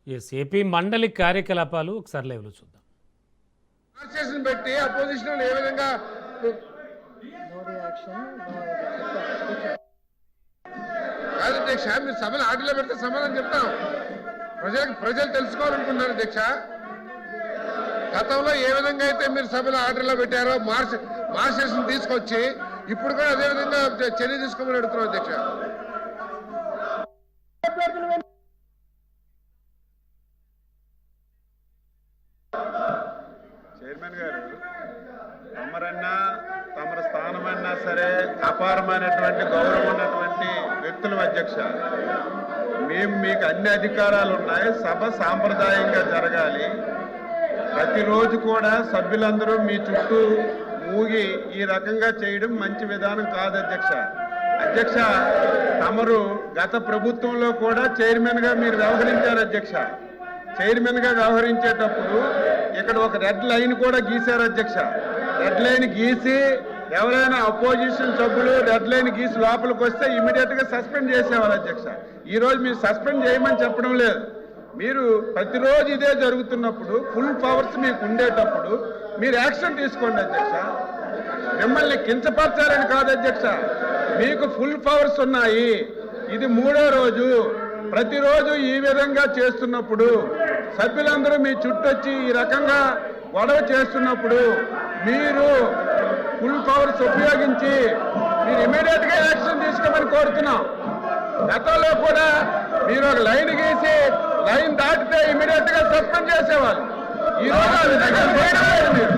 AP మండలి కార్యకలాపాలు ఒకసారి లైవ్లో చూద్దాం. పెట్టి అపోజిషన్ ఏ విధంగా కాదు అధ్యక్ష, మీరు సభను ఆటలో పెడితే సమాధానం చెప్తాం. ప్రజలు తెలుసుకోవాలనుకున్నారు అధ్యక్ష. గతంలో ఏ విధంగా అయితే మీరు సభను ఆర్డర్లో పెట్టారో మార్షల్స్ని తీసుకొచ్చి ఇప్పుడు కూడా అదే విధంగా చర్య తీసుకోమని అడుగుతున్నాం అధ్యక్ష. చైర్మన్ గారు, తమరన్నా తమర స్థానమన్నా సరే అపారమైనటువంటి గౌరవం ఉన్నటువంటి వ్యక్తులు అధ్యక్ష. మేము మీకు అన్ని అధికారాలు ఉన్నాయి. సభ సాంప్రదాయంగా జరగాలి. ప్రతిరోజు కూడా సభ్యులందరూ మీ చుట్టూ మూగి ఈ రకంగా చేయడం మంచి విధానం కాదు అధ్యక్ష. అధ్యక్ష, తమరు గత ప్రభుత్వంలో కూడా చైర్మన్గా మీరు వ్యవహరించారు అధ్యక్ష. చైర్మన్గా వ్యవహరించేటప్పుడు ఇక్కడ ఒక రెడ్ లైన్ కూడా గీశారు అధ్యక్ష. రెడ్ లైన్ గీసి ఎవరైనా అపోజిషన్ సభ్యులు రెడ్ లైన్ గీసి లోపలికి వస్తే ఇమీడియట్గా సస్పెండ్ చేసేవారు అధ్యక్ష. ఈరోజు మీరు సస్పెండ్ చేయమని చెప్పడం లేదు. మీరు ప్రతిరోజు ఇదే జరుగుతున్నప్పుడు ఫుల్ పవర్స్ మీకు ఉండేటప్పుడు మీరు యాక్షన్ తీసుకోండి అధ్యక్ష. మిమ్మల్ని కించపరచాలని కాదు అధ్యక్ష, మీకు ఫుల్ పవర్స్ ఉన్నాయి. ఇది 3వ రోజు. ప్రతిరోజు ఈ విధంగా చేస్తున్నప్పుడు సభ్యులందరూ మీ చుట్టొచ్చి ఈ రకంగా గొడవ చేస్తున్నప్పుడు మీరు ఫుల్ పవర్స్ ఉపయోగించి మీరు ఇమీడియట్గా యాక్షన్ తీసుకోమని కోరుతున్నాం. గతంలో కూడా మీరు ఒక లైన్ గీసి లైన్ దాటితే ఇమీడియట్గా సస్పెండ్ చేసేవాళ్ళు. ఈ రోజు ఆ విధంగా చేయడం లేదు మీరు.